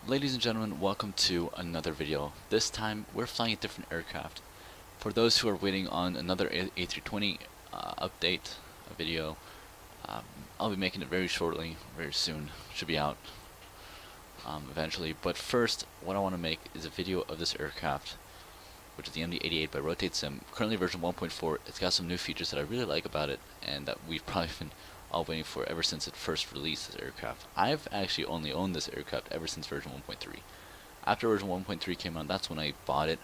Ladies and gentlemen, welcome to another video. This time we're flying a different aircraft. For those who are waiting on another A320 update video, um, I'll be making it very shortly, very soon. Should be out eventually. But first, what I want to make is a video of this aircraft, which is the MD-88 by RotateSim. Currently version 1.4. It's got some new features that I really like about it, and that we've probably been all waiting for ever since it first released this aircraft. I've actually only owned this aircraft ever since version 1.3. After version 1.3 came out, that's when I bought it.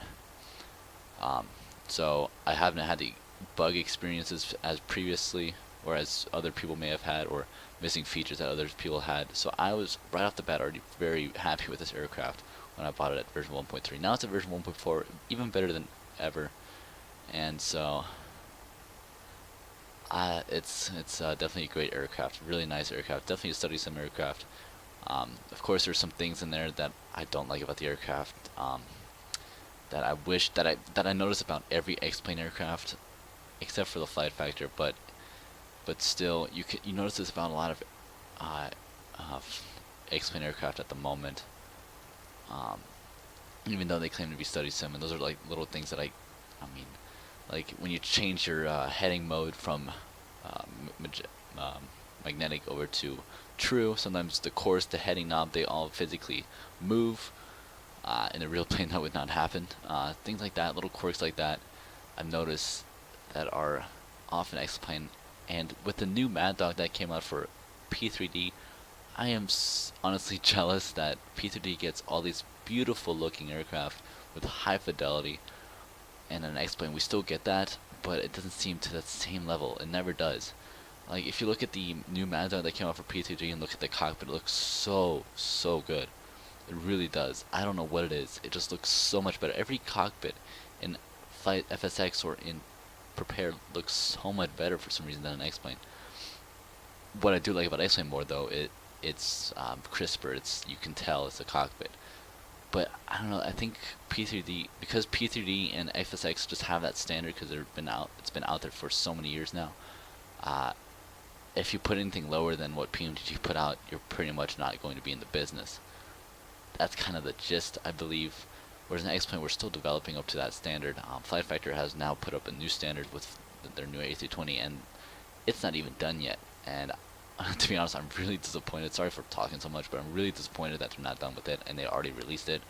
So I haven't had the bug experiences as previously, or as other people may have had, or missing features that other people had. So I was right off the bat already very happy with this aircraft when I bought it at version 1.3. Now it's at version 1.4, even better than ever. And so it's definitely a great aircraft, really nice aircraft, definitely a study sim aircraft. Of course, there's some things in there that I don't like about the aircraft. That I wish that I notice about every X-plane aircraft, except for the flight factor. But still, you notice this about a lot of uh, X-plane aircraft at the moment. Even though they claim to be study sim, and those are like little things that I mean, like when you change your heading mode from magnetic over to true, sometimes the course, the heading knob, they all physically move. In a real plane that would not happen. Things like that, little quirks like that, I've noticed that are often X-plane. And with the new Mad Dog that came out for P3D, I am honestly jealous that P3D gets all these beautiful looking aircraft with high fidelity, and in an X-plane we still get that, but it doesn't seem to that same level. It never does. Like if you look at the new Mad Dog that came out for P3D and look at the cockpit, it looks so good. It really does. I don't know what it is. It just looks so much better. Every cockpit in Flight FSX or in Prepare looks so much better for some reason than an X-plane. What I do like about X-plane more though, it's crisper. You can tell it's a cockpit. But I don't know. I think P3D, because P3D and FSX just have that standard because it's been out there for so many years now. If you put anything lower than what PMDG put out, you're pretty much not going to be in the business. That's kind of the gist, I believe. Whereas in X-plane, we're still developing up to that standard. Flight Factor has now put up a new standard with their new A320, and it's not even done yet. And to be honest, I'm really disappointed. Sorry for talking so much, but I'm really disappointed that they're not done with it, and they already released it.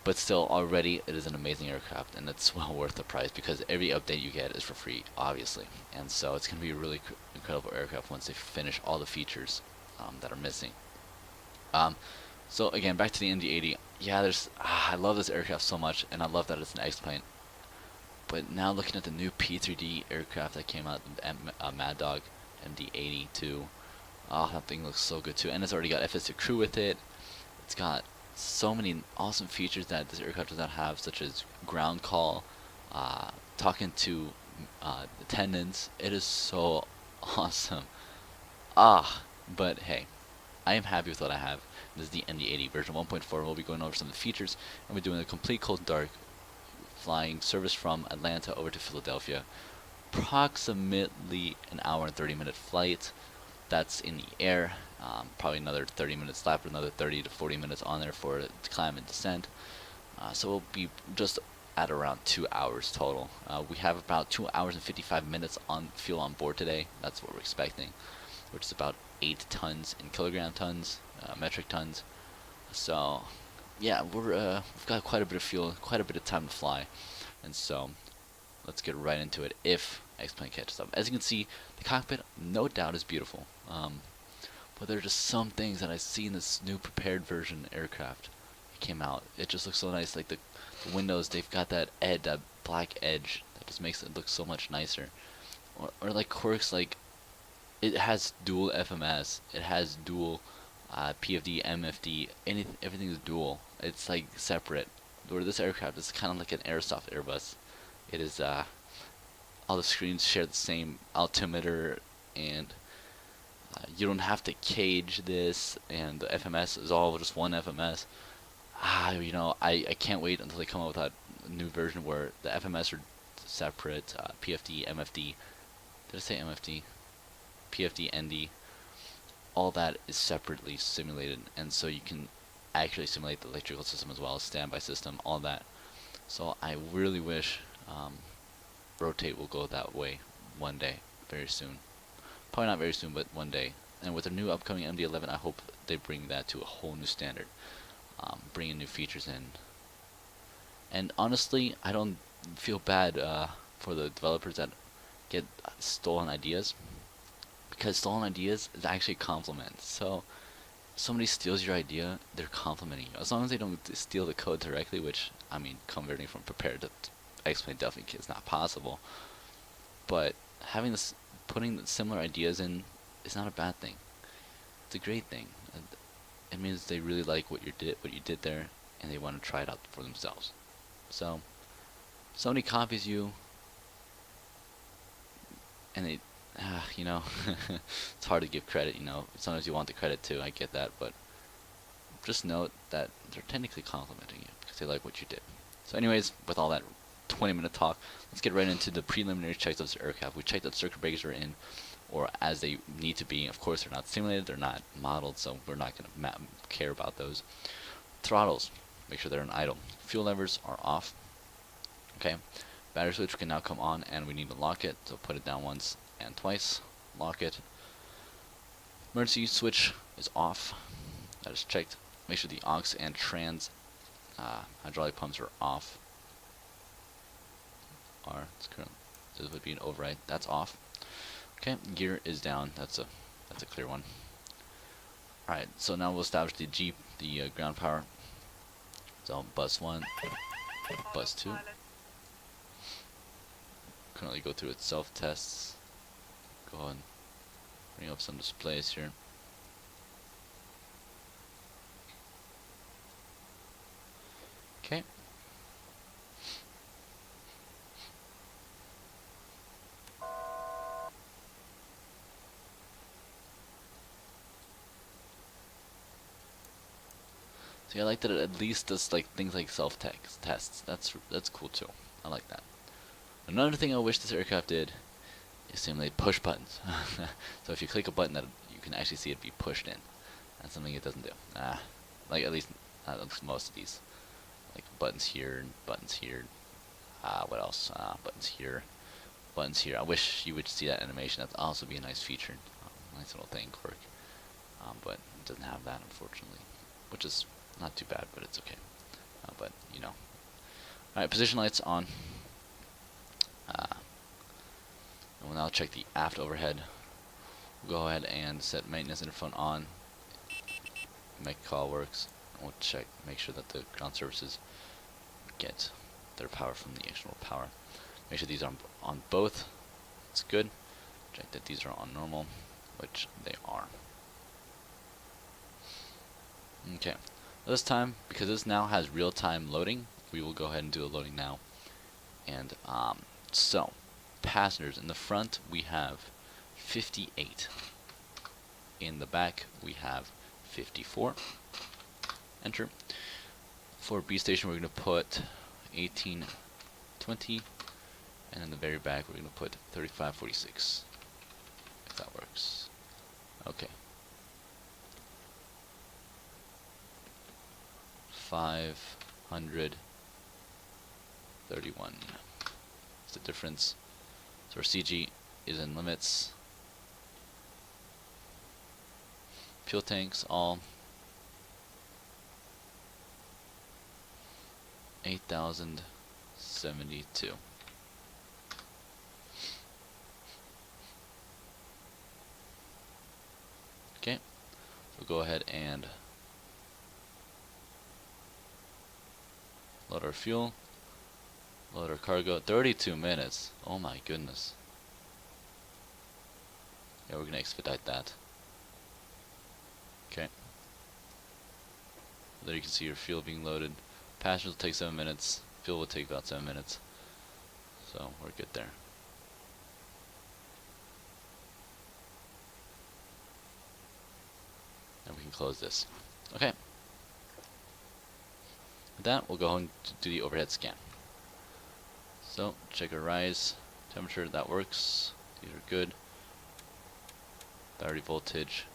But still, already, it is an amazing aircraft, and it's well worth the price, because every update you get is for free, obviously. And so it's going to be a really incredible aircraft once they finish all the features that are missing. So again, back to the MD-80. Yeah, I love this aircraft so much, and I love that it's an X-plane. But now looking at the new P3D aircraft that came out, Mad Dog MD-82, oh, that thing looks so good too. And it's already got FS2 crew with it. It's got so many awesome features that this aircraft does not have, such as ground call, talking to attendants. It is so awesome. But hey, I am happy with what I have. This is the MD-80 version 1.4. We'll be going over some of the features, and we're doing a complete cold dark, flying service from Atlanta over to Philadelphia. Approximately an hour and 30-minute flight. That's in the air. Probably another 30 minutes left, another 30 to 40 minutes on there for climb and descent. So we'll be just at around 2 hours total. We have about 2 hours and 55 minutes on fuel on board today. That's what we're expecting, which is about 8 tons in kilogram tons, metric tons. So yeah, we've got quite a bit of fuel, quite a bit of time to fly, and so let's get right into it if X-plane catches up. As you can see, the cockpit, no doubt, is beautiful. But there are just some things that I see in this new prepared version aircraft. It came out. It just looks so nice. Like the windows, they've got that black edge that just makes it look so much nicer. Or like quirks, like it has dual FMS. It has dual PFD, MFD. Everything is dual. It's like separate. Where this aircraft is kind of like an Airsoft Airbus. It is all the screens share the same altimeter, and you don't have to cage this, and the FMS is all just one FMS. I can't wait until they come out with that new version where the FMS are separate. PFD, MFD. Did I say MFD? PFD, ND. All that is separately simulated, and so you can actually simulate the electrical system as well as standby system, all that. So I really wish Rotate will go that way one day, very soon. Probably not very soon, but one day. And with the new upcoming MD-11, I hope they bring that to a whole new standard, bringing new features in. And honestly, I don't feel bad for the developers that get stolen ideas, because stolen ideas is actually a compliment. So if somebody steals your idea, they're complimenting you. As long as they don't steal the code directly, which, I mean, converting from prepared to explain definitely is not possible. But having this, putting similar ideas in is not a bad thing. It's a great thing. It means they really like what you did there, and they want to try it out for themselves. So somebody copies you, and they, you know, it's hard to give credit. You know, sometimes you want the credit too. I get that, but just note that they're technically complimenting you because they like what you did. So, anyways, with all that 20-minute talk, let's get right into the preliminary checks of this aircraft. We checked that circuit breakers are in, or as they need to be. Of course, they're not simulated, they're not modeled, so we're not going to care about those. Throttles, make sure they're in idle. Fuel levers are off. Okay, battery switch can now come on, and we need to lock it. So put it down once and twice. Lock it. Emergency switch is off. That is checked. Make sure the aux and trans hydraulic pumps are off. This would be an override. That's off. Okay, gear is down. That's a clear one. All right, so now we'll establish the ground power. So bus 1, bus 2. Currently go through its self tests. Go ahead and bring up some displays here. Okay. So yeah, I like that it at least does like things like self-tests. That's cool too. I like that. Another thing I wish this aircraft did is simulate push buttons. So if you click a button, that you can actually see it be pushed in. That's something it doesn't do. Like at least most of these, like buttons here and buttons here. What else? Buttons here, buttons here. I wish you would see that animation. That'd also be a nice feature, nice little thing, quirk. But it doesn't have that, unfortunately, which is not too bad, but it's okay. But you know. Alright, position lights on. And we'll now check the aft overhead. We'll go ahead and set maintenance interphone on. Make call works. And we'll check, make sure that the ground services get their power from the external power. Make sure these are on both. It's good. Check that these are on normal, which they are. Okay. This time, because this now has real-time loading, we will go ahead and do the loading now. And so, passengers in the front we have 58. In the back we have 54. Enter. For B station we're going to put 1820, and in the very back we're going to put 3546. If that works. Okay. 531. What's the difference? So our CG is in limits. Fuel tanks all 8,072. Okay, so go ahead and load our fuel, load our cargo. 32 minutes. Oh my goodness. Yeah, we're gonna expedite that. Okay. There you can see your fuel being loaded. Passengers will take 7 minutes. Fuel will take about 7 minutes. So we're good there. And we can close this. Okay. With that, we'll go ahead and do the overhead scan. So, check our rise temperature, that works. These are good. Battery voltage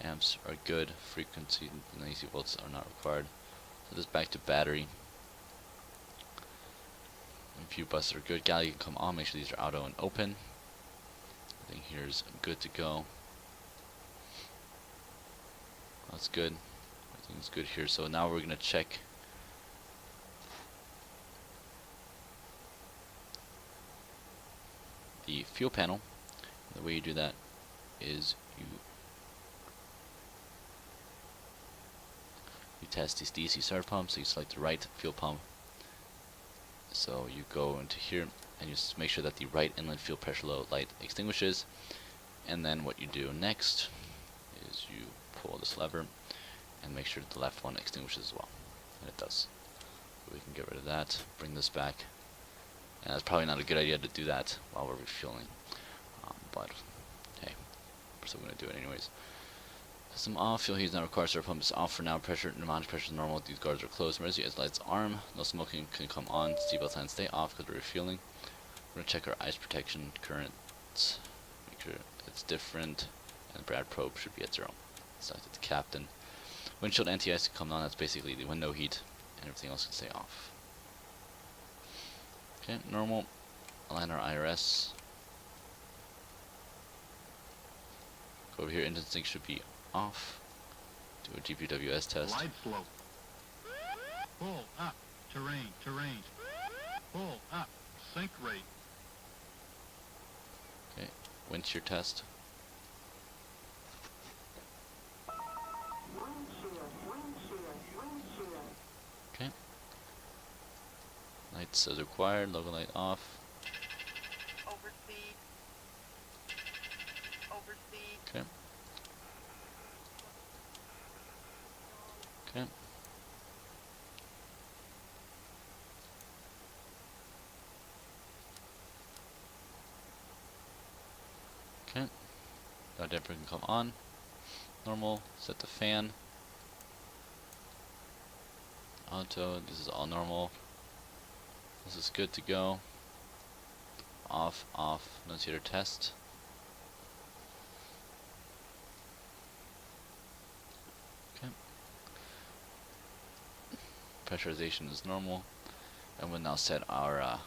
Amps are good. Frequency and AC volts are not required. So this back to battery. And few buses are good. Galley can come on. Make sure these are auto and open. I think here's good to go. That's good. Everything's good here. So now we're gonna check the fuel panel. The way you do that is you test this DC starter pump. So you select the right fuel pump. So you go into here and you make sure that the right inlet fuel pressure low light extinguishes. And then what you do next is you pull this lever and make sure that the left one extinguishes as well. And it does. So we can get rid of that, bring this back. And it's probably not a good idea to do that while we're refueling. But hey, we're still going to do it anyways. System off, fuel heat is not required, starter pump is off for now, pressure, pneumatic pressure is normal, these guards are closed, emergency as lights arm, no smoking can come on, seatbelt signs stay off because we're refueling. We're going to check our ice protection currents, make sure it's different, and the Brad probe should be at 0. Select the captain. Windshield anti-ice can come on, that's basically the window heat, and everything else can stay off. Okay, normal, align our IRS. Go over here, engine sync should be off. Do a GPWS test. Glide slope. Pull up. Terrain. Pull up. Sync rate. Okay. Wind shear test. Okay. Lights as required. Logo light off. Overspeed. Okay. Okay. Okay. That damper can come on. Normal. Set the fan. Auto. This is all normal. This is good to go. Off. Annunciator test. Pressurization is normal, and we'll now set our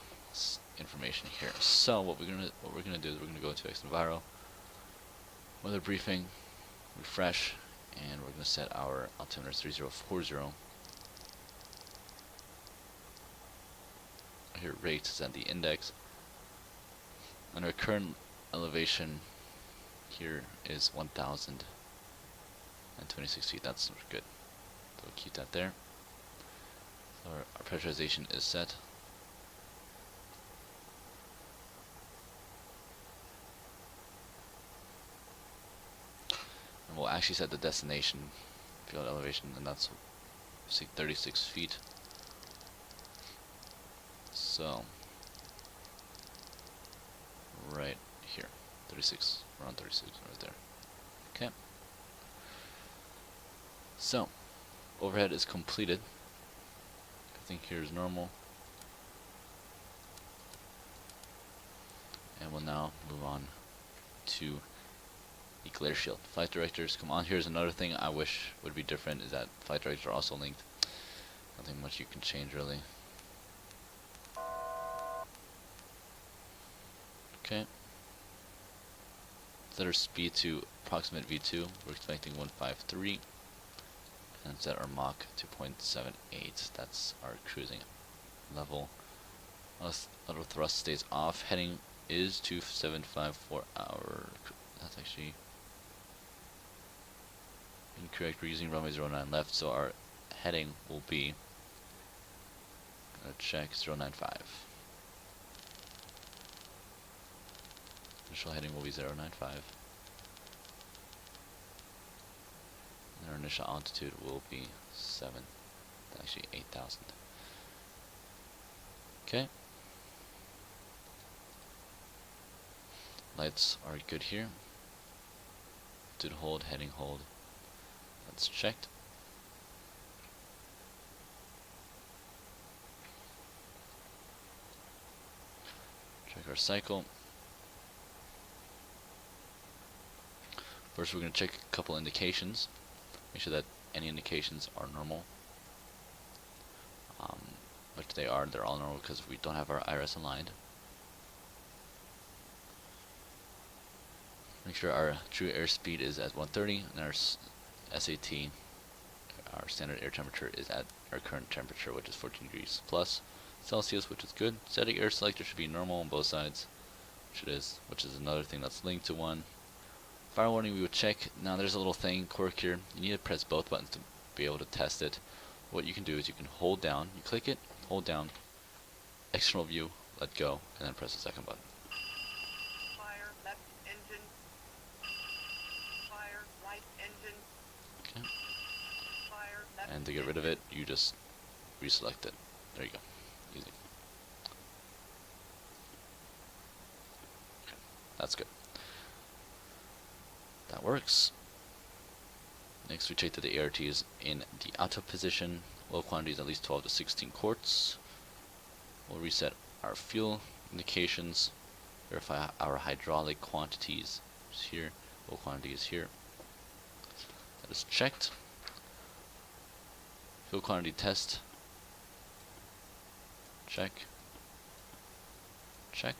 information here. So what we're gonna do is we're gonna go to xEnviro, weather briefing, refresh, and we're gonna set our altimeter 3040. Here rate is at the index, and our current elevation here is 1,026 feet. That's good. So we'll keep that there. Our pressurization is set. And we'll actually set the destination field elevation, and that's 36 feet. So, right here, 36, around 36, right there. Okay. So, overhead is completed. I think here is normal, and we'll now move on to the glare shield. Flight directors come on. Here's another thing I wish would be different, is that flight directors are also linked. Nothing much you can change really. Okay. Set our speed to approximate V2. We're expecting 153. And set our Mach to 0.78. That's our cruising level. Auto thrust stays off. Heading is 275 for our. That's actually incorrect. We're using runway 09 left, so our heading will be. Check 095. Initial heading will be 095. Our initial altitude will be 8,000. Okay. Lights are good here. Altitude hold, heading hold. That's checked. Check our cycle. First, we're going to check a couple indications. Make sure that any indications are normal. Which they are. They're all normal because we don't have our iris aligned. Make sure our true airspeed is at 130 and our SAT, our standard air temperature, is at our current temperature, which is 14 degrees plus Celsius, which is good. Static air selector should be normal on both sides, which is another thing that's linked to one. Fire warning we would check. Now there's a little thing, quirk here. You need to press both buttons to be able to test it. What you can do is you can hold down, you click it, hold down, external view, let go, and then press the second button. Fire left engine. Fire right engine. Okay. Fire left And to get rid of it, you just reselect it. There you go. Easy. Okay. That's good. That works. Next, we check that the ART is in the auto position. Low quantity is at least 12 to 16 quarts. We'll reset our fuel indications. Verify our hydraulic quantities is here. Low quantity is here. That is checked. Fuel quantity test. Check. Check.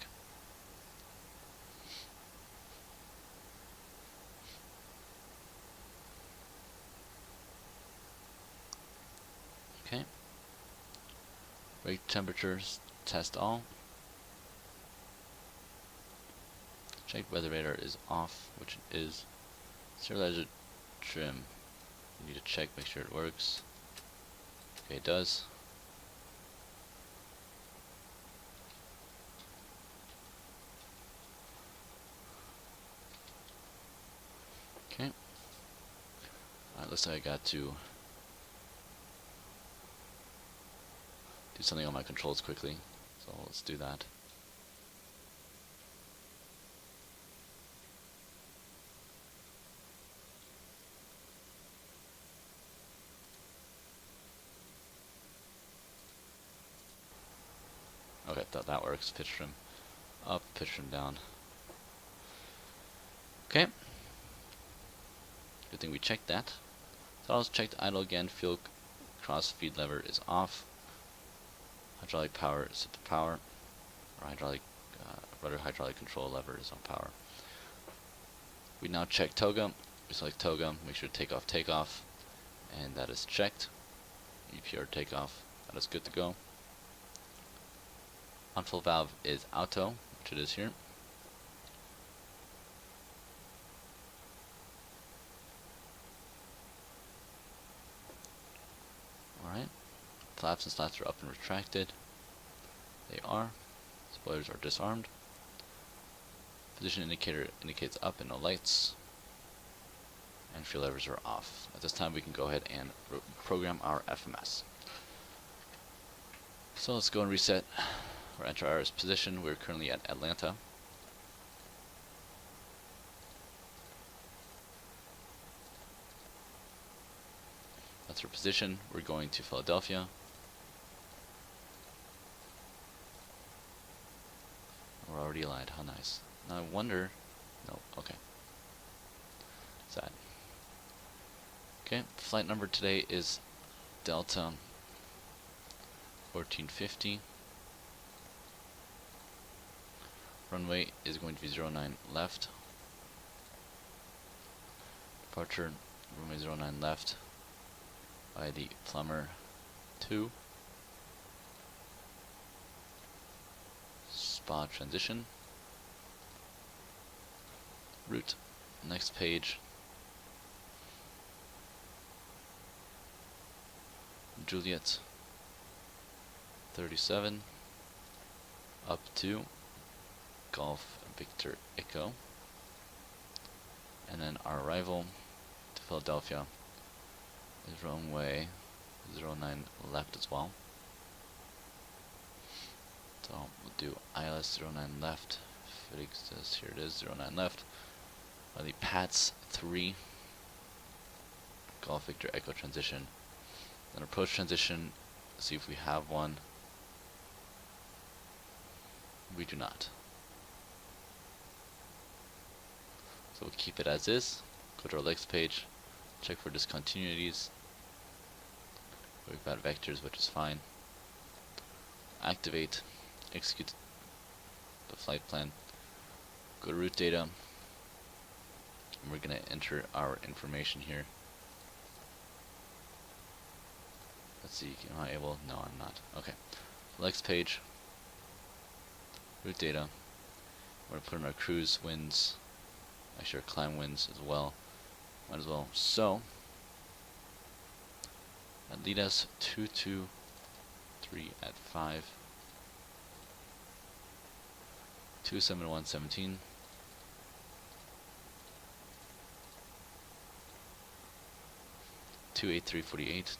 Okay. Brake temperatures, test all. Check weather radar is off, which it is. Serializer trim. You need to check, make sure it works. Okay, it does. Okay. Alright, looks like I got to do something on my controls quickly, so let's do that. Okay, that works. Pitch trim up, pitch trim down. Okay. Good thing we checked that. Throttle's checked, idle again, fuel cross feed lever is off. Hydraulic power is set to power, or hydraulic rudder hydraulic control lever is on power. We now check toga. We select toga, make sure takeoff, and that is checked. EPR takeoff, that is good to go. On-full valve is auto, which it is here. Alright. Flaps and slats are up and retracted. They are. Spoilers are disarmed. Position indicator indicates up and no lights. And fuel levers are off. At this time we can go ahead and program our FMS. So let's go and reset or enter our position. We're currently at Atlanta. That's our position. We're going to Philadelphia. We're already aligned. How nice. Now I wonder. No, okay. Sad. Okay, flight number today is Delta 1450. Runway is going to be 09 left. Departure, runway 09 left by the Plumber 2. Spa transition. Route. Next page. Juliet 37 up to Golf Victor Echo, and then our arrival to Philadelphia is runway 09 left as well. So we'll do ILS 09 left. If it exists, here it is, 09 left. By the PATS 3 Golf Victor Echo transition. Then approach transition, see if we have one. We do not. So we'll keep it as is. go to our legs page, check for discontinuities. We've got vectors, which is fine. Activate, execute the flight plan. Go to route data, and we're going to enter our information here. Let's see, am I able? No, I'm not. Okay. Legs page, route data. We're going to put in our cruise winds, actually our climb winds as well. Might as well. So, lead us 223 at 5. 27117. 28348.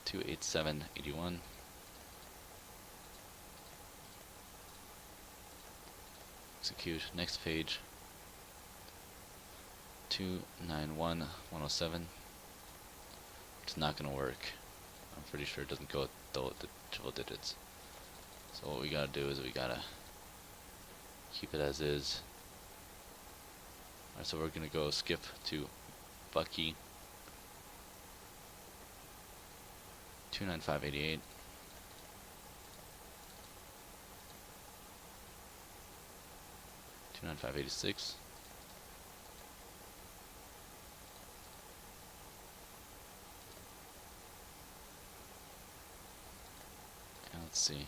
28781. Execute. Next page. 291107. It's not going to work. I'm pretty sure it doesn't go with the triple digits. So what we gotta do is we gotta keep it as is. Alright, so we're gonna go skip to Bucky 29588. Two 9586. And let's see.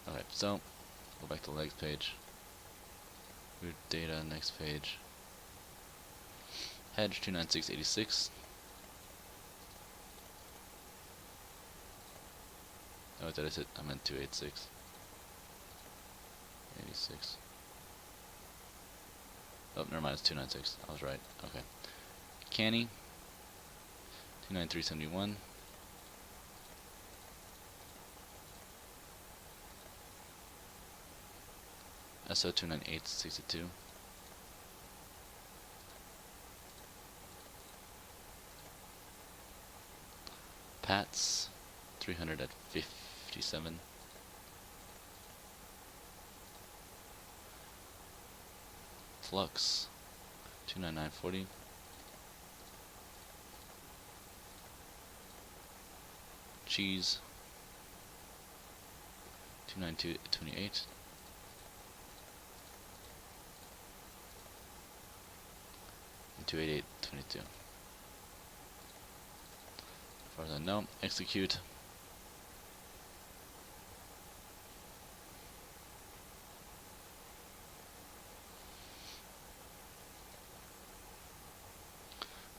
Alright, so go back to the legs page. Route data, next page. Hedge 29686. Oh, did I say? I meant 286. 86. Oh, never mind, it's 296. I was right. Okay. Canny 29371. SO 29862. Pats 300 at 57. Flux 29940. Cheese 29228. And 28822. As far as I know, execute.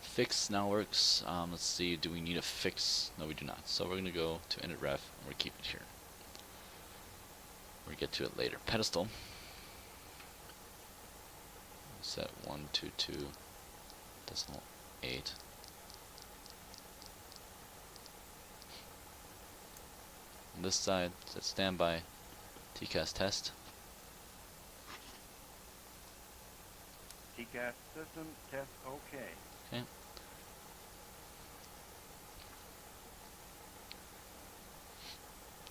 Fix now works. Let's see, do we need a fix? No, we do not. So we're going to go to edit ref and we'll keep it here. We'll get to it later. Pedestal. Set 122.8. On this side, set standby. TCAS test. TCAS system test okay. Okay.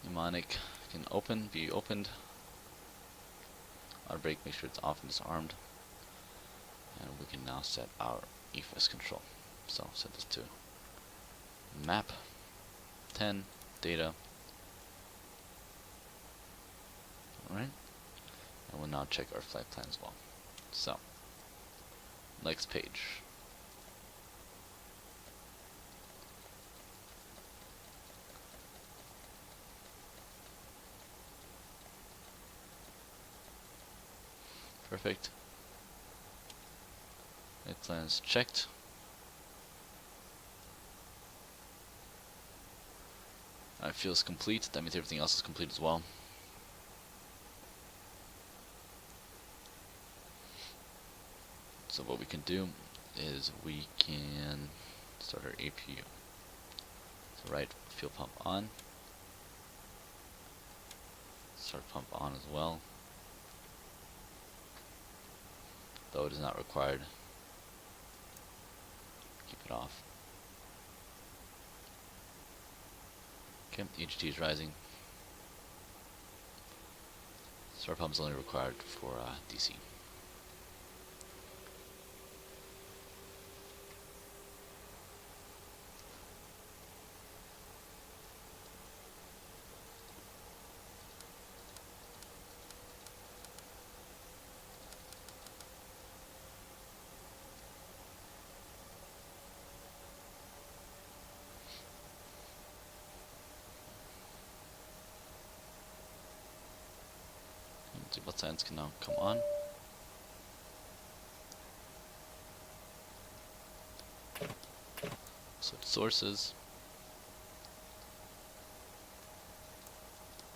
Mnemonic can be opened. Our brake, make sure it's off and disarmed. And we can now set our EFS control. So set this to map 10 data. Alright. And we'll now check our flight plan as well. So next page. Perfect. Flight plan is checked. It feels complete. That means everything else is complete as well. So what we can do is we can start our APU. So right, fuel pump on. Start pump on as well. Though it is not required. Keep it off. Okay, HT is rising. Start pump is only required for DC. See what signs can now come on. Switch sources.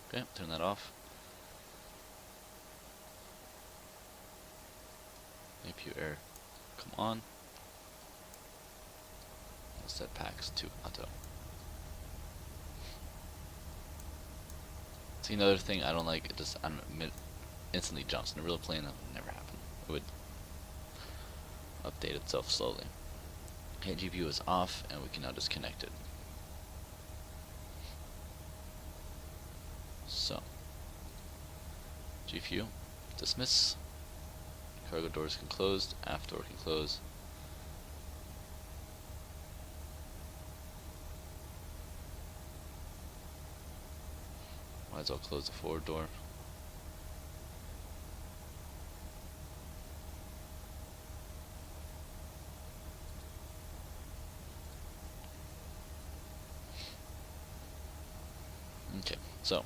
Okay, turn that off. APU air, come on. We'll set packs to auto. See, another thing I don't like, it just instantly jumps. In a real plane, that would never happen. It would update itself slowly. Okay, GPU is off, and we can now disconnect it. So, GPU, dismiss. Cargo doors can close, aft door can close. Might as well close the forward door. Okay, so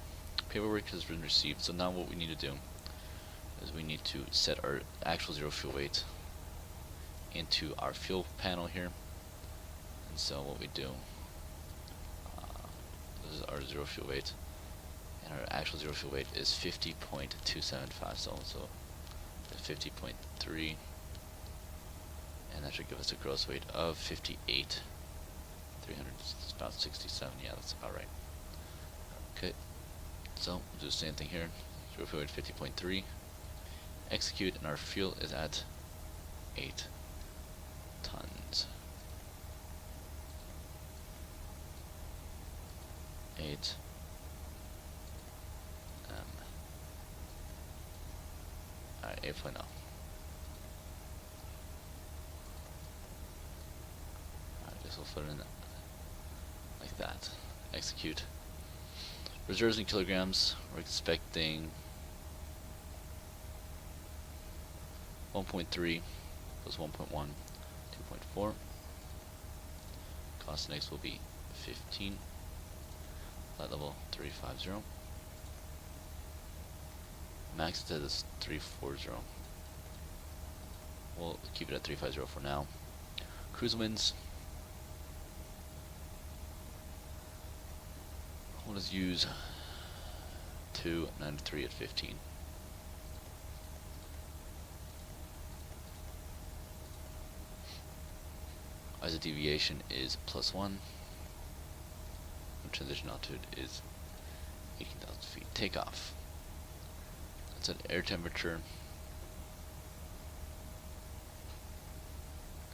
paperwork has been received. So now what we need to do is we need to set our actual zero fuel weight into our fuel panel here. And so what we do, this is our zero fuel weight, and our actual zero fuel weight is 50.275. So 50.3, and that should give us a gross weight of 58,300, about 67. Yeah, that's about right. Okay, so we'll do the same thing here. Zero fuel weight 50.3. Execute, and our fuel is at 8 tons. 8 Alright, 8.0. I guess we'll put it in like that. Execute. Reserves in kilograms, we're expecting 1.3 plus 1.1, 2.4. Cost next will be 15. Flight level 350. Max to this 340. We'll keep it at 350 for now. Cruise winds. We'll just use 293 at 15. As a deviation is +1. And transition altitude is 18,000 feet. Takeoff. That's at air temperature.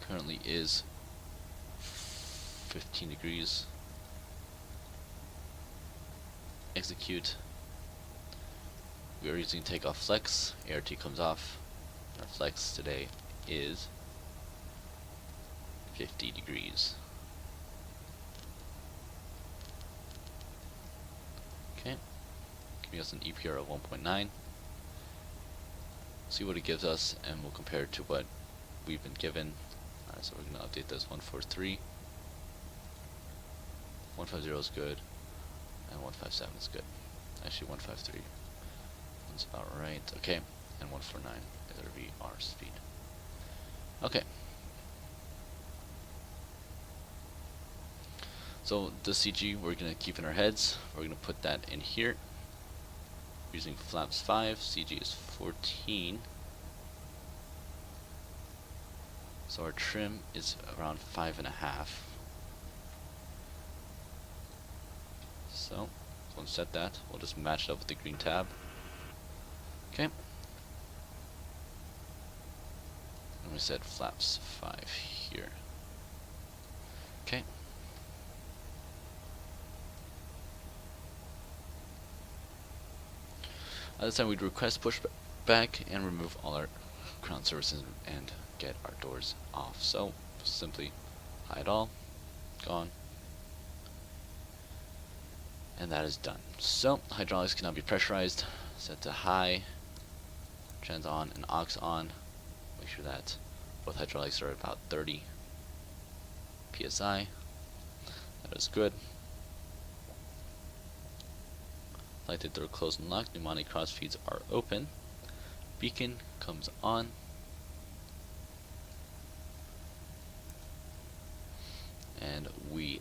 Currently is 15 degrees. Execute. We are using takeoff flex. ART comes off. Our flex today is 50 degrees. Okay, giving us an EPR of 1.9. See what it gives us, and we'll compare it to what we've been given. Alright, so we're going to update this 143. 150 is good, and 157 is good. Actually, 153 is about right. Okay, and 149 is our VR speed. Okay. So the CG we're going to keep in our heads. We're going to put that in here using flaps 5. CG is 14. So our trim is around 5.5. So once set that, we'll just match it up with the green tab. Okay. And we set flaps 5 here. Okay. At this time, we'd request pushback and remove all our ground services and get our doors off. So simply hide all, gone, and that is done. So hydraulics can now be pressurized. Set to high, trans on and aux on. Make sure that both hydraulics are about 30 psi. That is good. Lighted door closed and locked. Pneumatic cross feeds are open. Beacon comes on. And we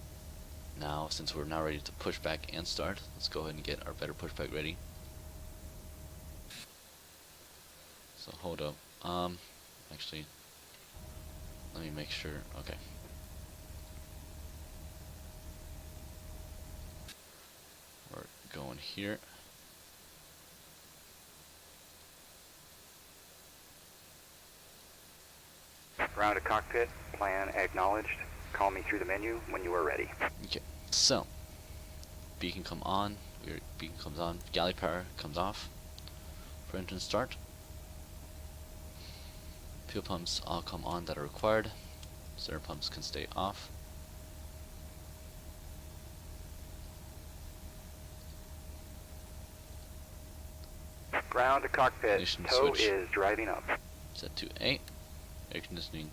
now, since we're now ready to push back and start, let's go ahead and get our better pushback ready. So hold up. Actually, let me make sure. Okay. We're going here. Ground to cockpit, plan acknowledged. Call me through the menu when you are ready. Okay, so beacon come on, beacon comes on, galley power comes off for engine start. Fuel pumps all come on that are required. Center pumps can stay off. Ground to cockpit, Ignition tow switch. is driving up. Set to 8. Air conditioning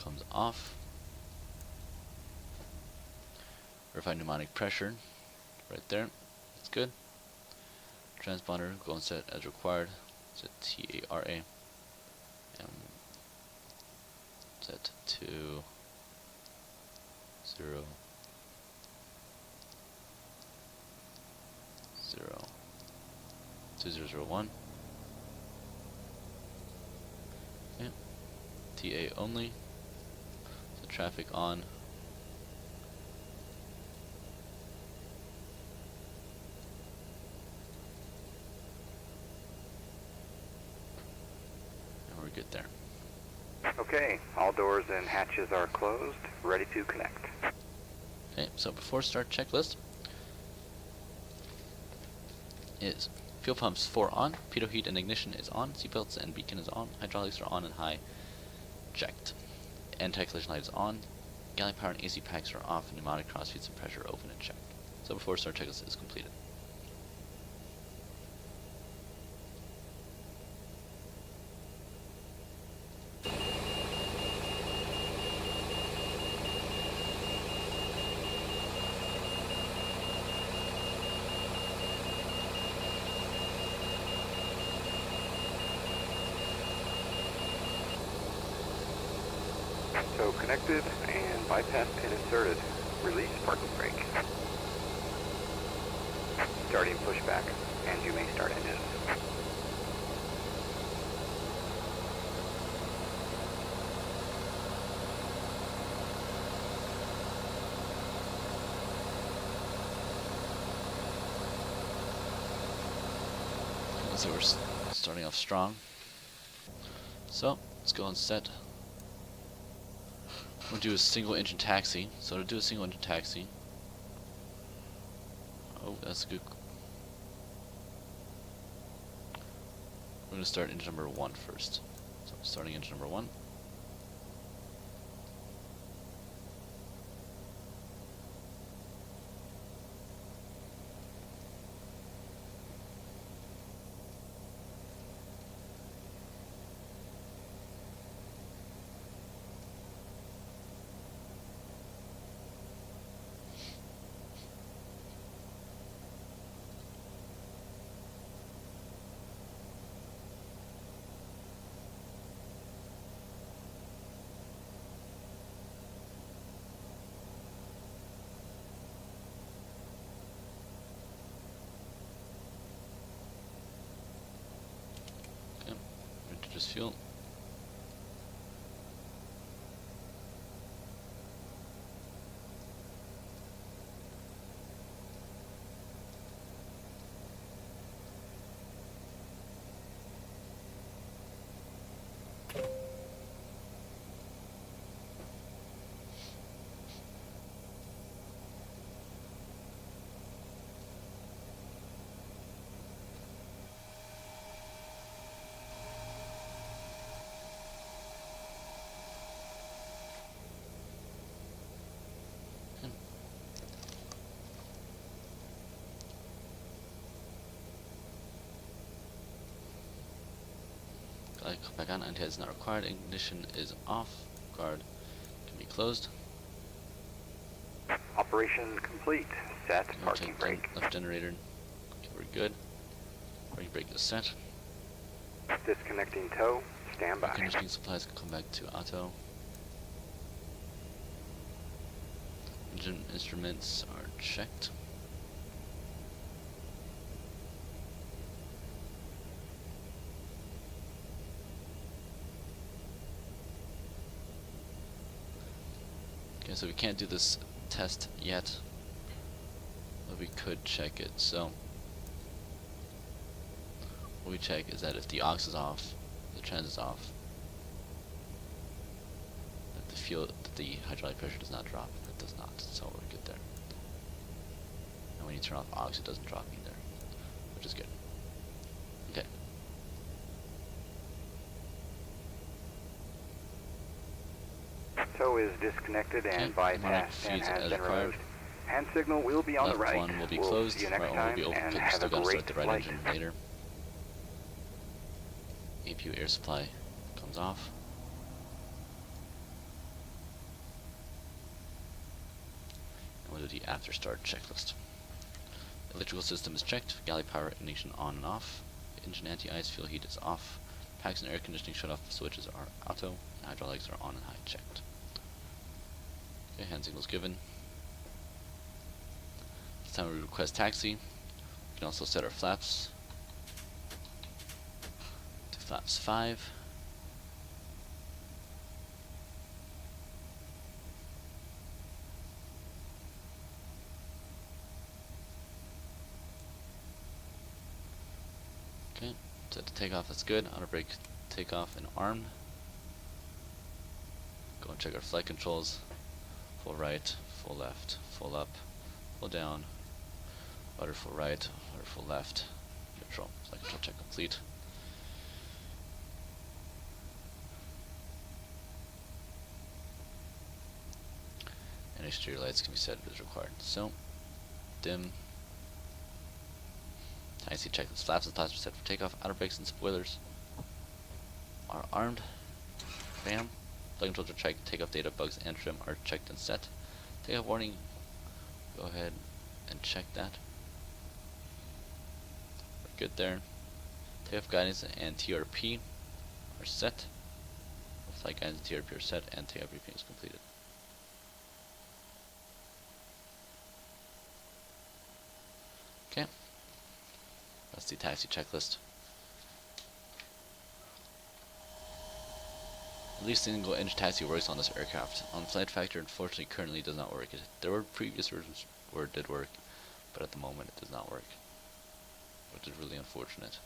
comes off. Verify pneumatic pressure right there. That's good. Transponder go and set as required. Set TARA. Set to 0 0 2001. Okay. TA only. So traffic on. And we're good there. Okay, all doors and hatches are closed, ready to connect. Okay, so before start checklist is fuel pumps 4 on, pitot heat and ignition is on, seatbelts and beacon is on, hydraulics are on and high, checked. Anti-collision light is on, galley power and AC packs are off, and pneumatic crossfeeds and pressure open and checked. So before start checklist is completed. So connected and bypass pin inserted. Release parking brake. Starting pushback, and you may start engines. So we're starting off strong. So let's go and set. We'll do a single engine taxi. So to do a single engine taxi. Oh, that's good. We're going to start engine number 1 first. So starting engine number 1. Just fuel. Come back on. Anti-head is not required. Ignition is off. Guard can be closed. Operation complete. Set. Parking Check brake. left generator. Okay, we're good. Parking brake is set. Disconnecting tow. Stand by. Conditioning supplies can come back to auto. Engine instruments are checked. Okay, so we can't do this test yet, but we could check it. So what we check is that if the aux is off, the trans is off, that the hydraulic pressure does not drop. It does not, so we're good there. And when you turn off aux, it doesn't drop either, which is good. Okay. Tow is disconnected and bypassed and has been removed. Hand signal will be on the right. Left one will be We'll closed. see you Right next one will time be open and because we have still a got to great start the right flight. engine later. APU air supply comes off. And we'll do the after start checklist. Electrical system is checked. Galley power ignition on and off. Engine anti-ice fuel heat is off. Packs and air conditioning shut off switches are auto. And hydraulics are on and high checked. Okay, hand signals given. It's time we request taxi. We can also set our flaps to flaps 5. Okay, set to takeoff, that's good. Auto brake takeoff and armed. Go and check our flight controls. Full right, full left, full up, full down, rudder full right, rudder full left, neutral. Flight control check complete. And exterior lights can be set as required. So, dim. Taxi checklist. Flaps and flaps are set for takeoff. Outer brakes and spoilers are armed. Bam. Flight controls are checked. Takeoff data, bugs, and trim are checked and set. Takeoff warning. Go ahead and check that. We're good there. Takeoff guidance and TRP are set. Flight guidance and TRP are set, and takeoff briefing is completed. Okay. That's the taxi checklist. At least single engine taxi works on this aircraft. On Flight Factor, unfortunately, currently does not work. There were previous versions where it did work, but at the moment it does not work, which is really unfortunate.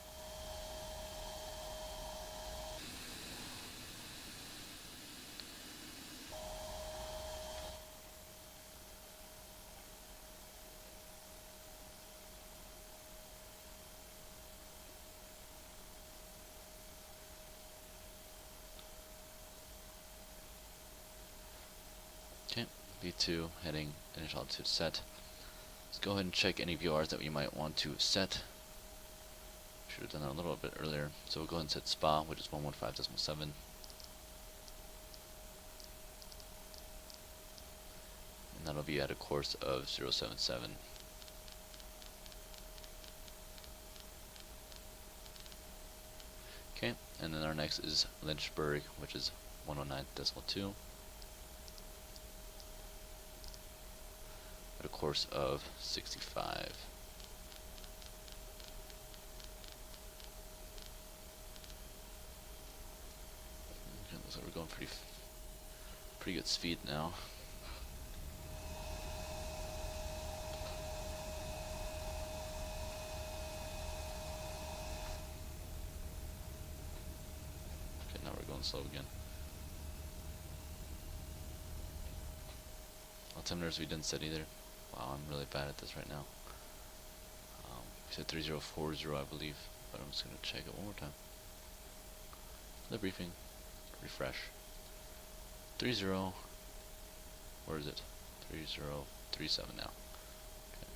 Okay, V2 heading initial altitude set. Let's go ahead and check any VORs that we might want to set. Should have done that a little bit earlier. So we'll go ahead and set SPA, which is 115.7. And that'll be at a course of 077. Okay, and then our next is Lynchburg, which is 109.2. At a course of 65. Okay, looks like we're going pretty good speed now. Okay, now we're going slow again. Altimeters we didn't set either. Wow, I'm really bad at this right now. We said 3040, I believe, but I'm just going to check it one more time. The briefing, refresh. 30, where is it? 3037 now. Okay.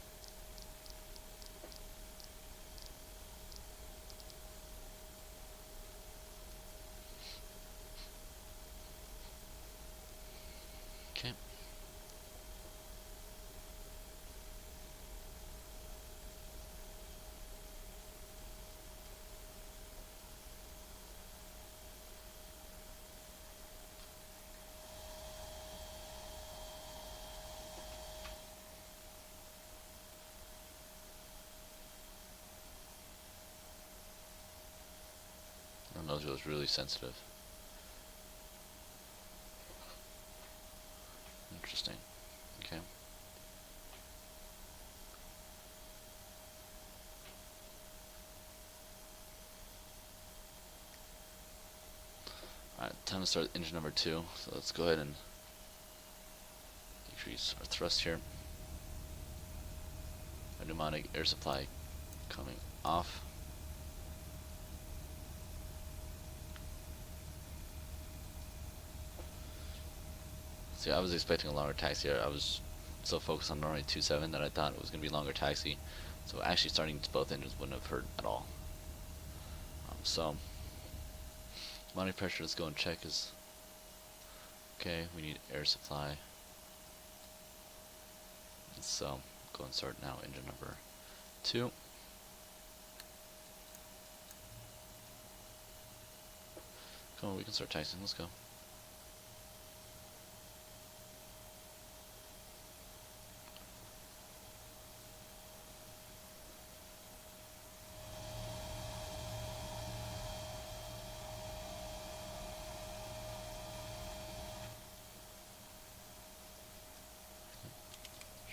don't know if it was really sensitive. Interesting. Okay. Alright, time to start engine number 2. So let's go ahead and decrease our thrust here. Our pneumatic air supply coming off. See, I was expecting a longer taxi here. I was so focused on runway 27 that I thought it was going to be longer taxi. So actually starting both engines wouldn't have hurt at all. So, body pressure, let's go and check is okay. We need air supply. So, go and start now engine number 2. Come on, we can start taxiing. Let's go.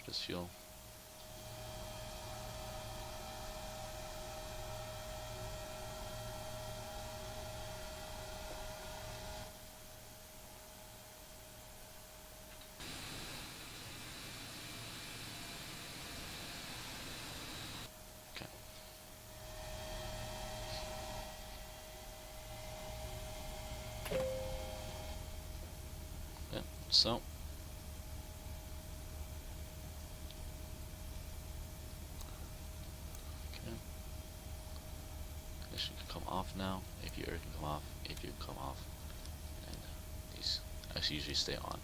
Just fuel. Okay. Yeah, so ignition can come off now, APU air can come off, APU can come off, and these actually usually stay on,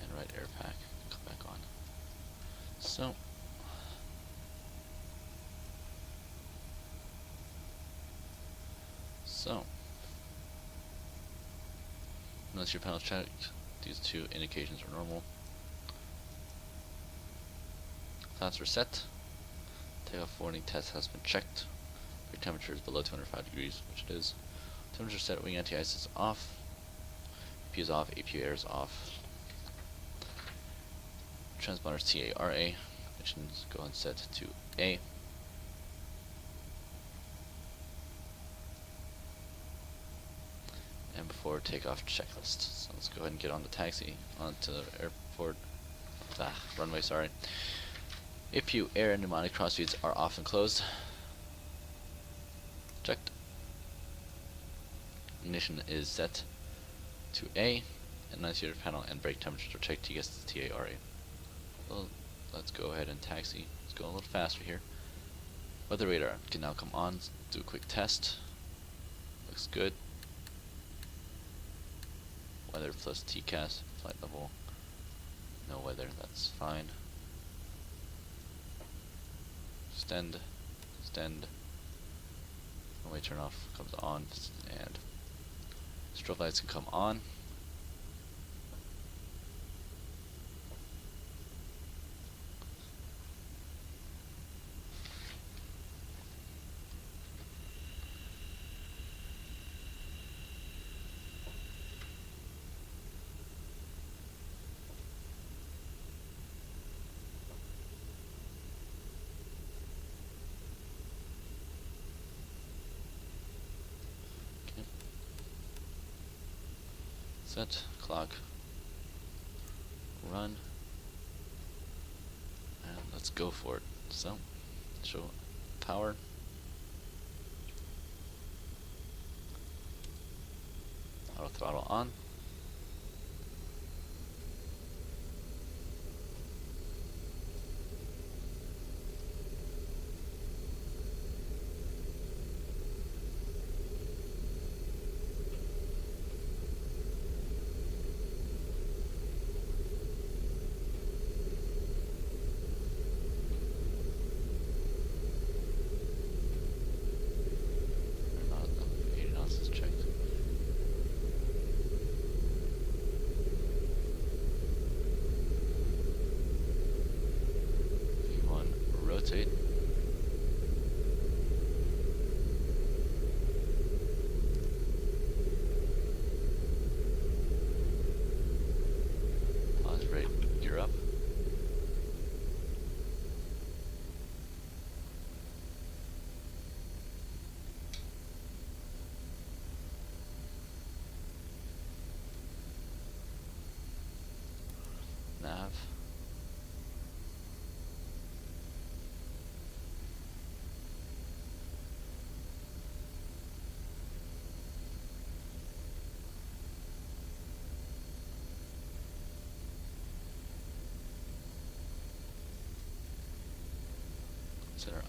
and right air pack can come back on. So unless your panel checked, these two indications are normal. Flaps are set. Takeoff warning test has been checked. Your temperature is below 205 degrees, which it is. Temperature set, wing anti-ice is off. APU is off, APU air is off. Transponder is TARA. Ignitions go and set to A. And before takeoff checklist. So let's go ahead and get on the taxi, onto the airport, runway, sorry. APU air and pneumatic cross feeds are off and closed. Checked. Ignition is set to A, and annunciator panel and brake temperatures are checked to get the TARA. Well, let's go ahead and taxi. Let's go a little faster here. Weather radar can now come on. Let's do a quick test. Looks good. Weather plus TCAS, flight level. No weather, that's fine. Extend. Runway turn off comes on, and strobe lights can come on. Set, clock, run, and let's go for it. So, show power. Auto throttle on.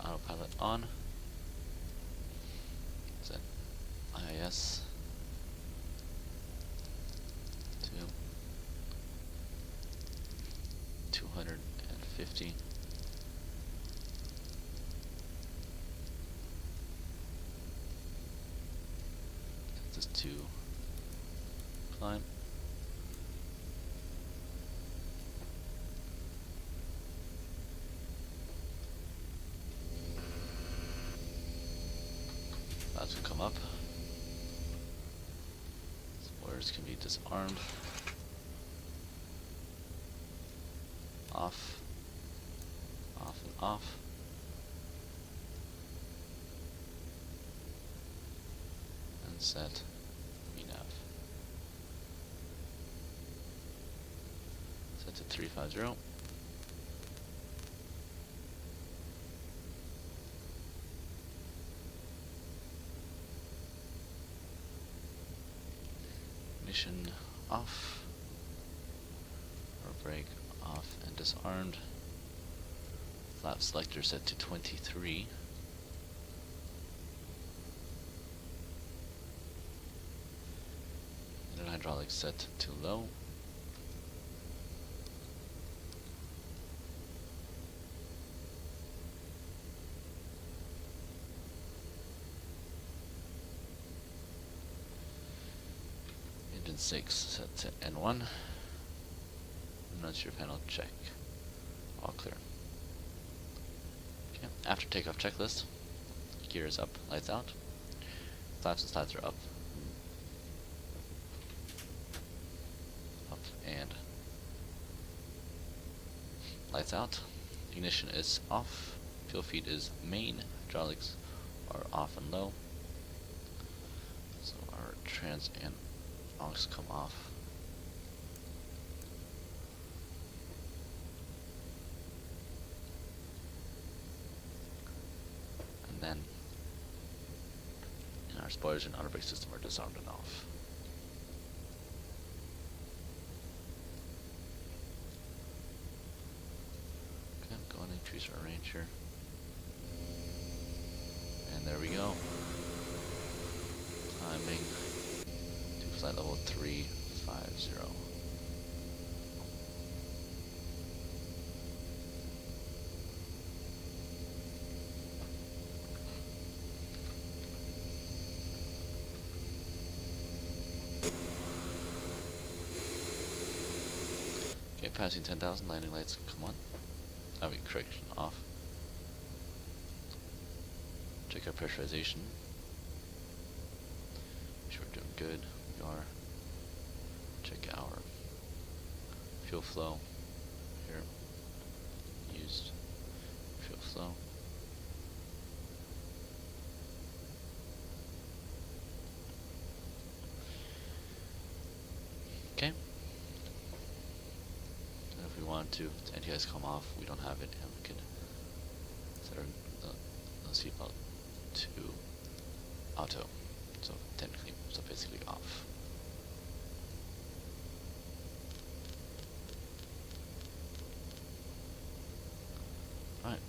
autopilot on. Set IIS to 250. Set this to climb. Clouds can come up. Spoilers can be disarmed. Off. Off and off. And set VNAV. Set to 350. Ignition off, or brake off and disarmed. Flap selector set to 23. And hydraulics set to low. Engine 6 set to N1. Announce your panel check. All clear. Okay. After takeoff checklist. Gear is up, lights out. Flaps and slides are up. Up and lights out. Ignition is off. Fuel feed is main. Hydraulics are off and low. So our trans and aux come off. And then our spoilers and outer brake system are disarmed and off. Okay, go and increase our range here. And there we go. Climbing to flight level 350. Okay, passing 10,000, landing lights come on. I mean, correction, off. Check our pressurization. Make sure we're doing good. We are. Check our fuel flow. Here. Used fuel flow. Okay. And if we want to, the anti-ice come off, we don't have it, and we could set our seatbelt to auto. So technically, so basically off. Alright.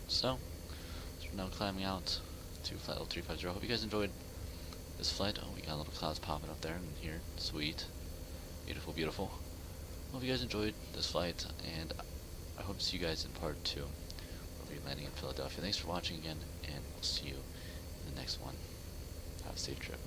So we're now climbing out to flight level 350. Hope you guys enjoyed this flight. Oh, we got little clouds popping up there and here. Sweet. Beautiful, beautiful. Hope you guys enjoyed this flight, and I hope to see you guys in part 2. We'll be landing in Philadelphia. Thanks for watching again, and we'll see you in the next one. Have a safe trip.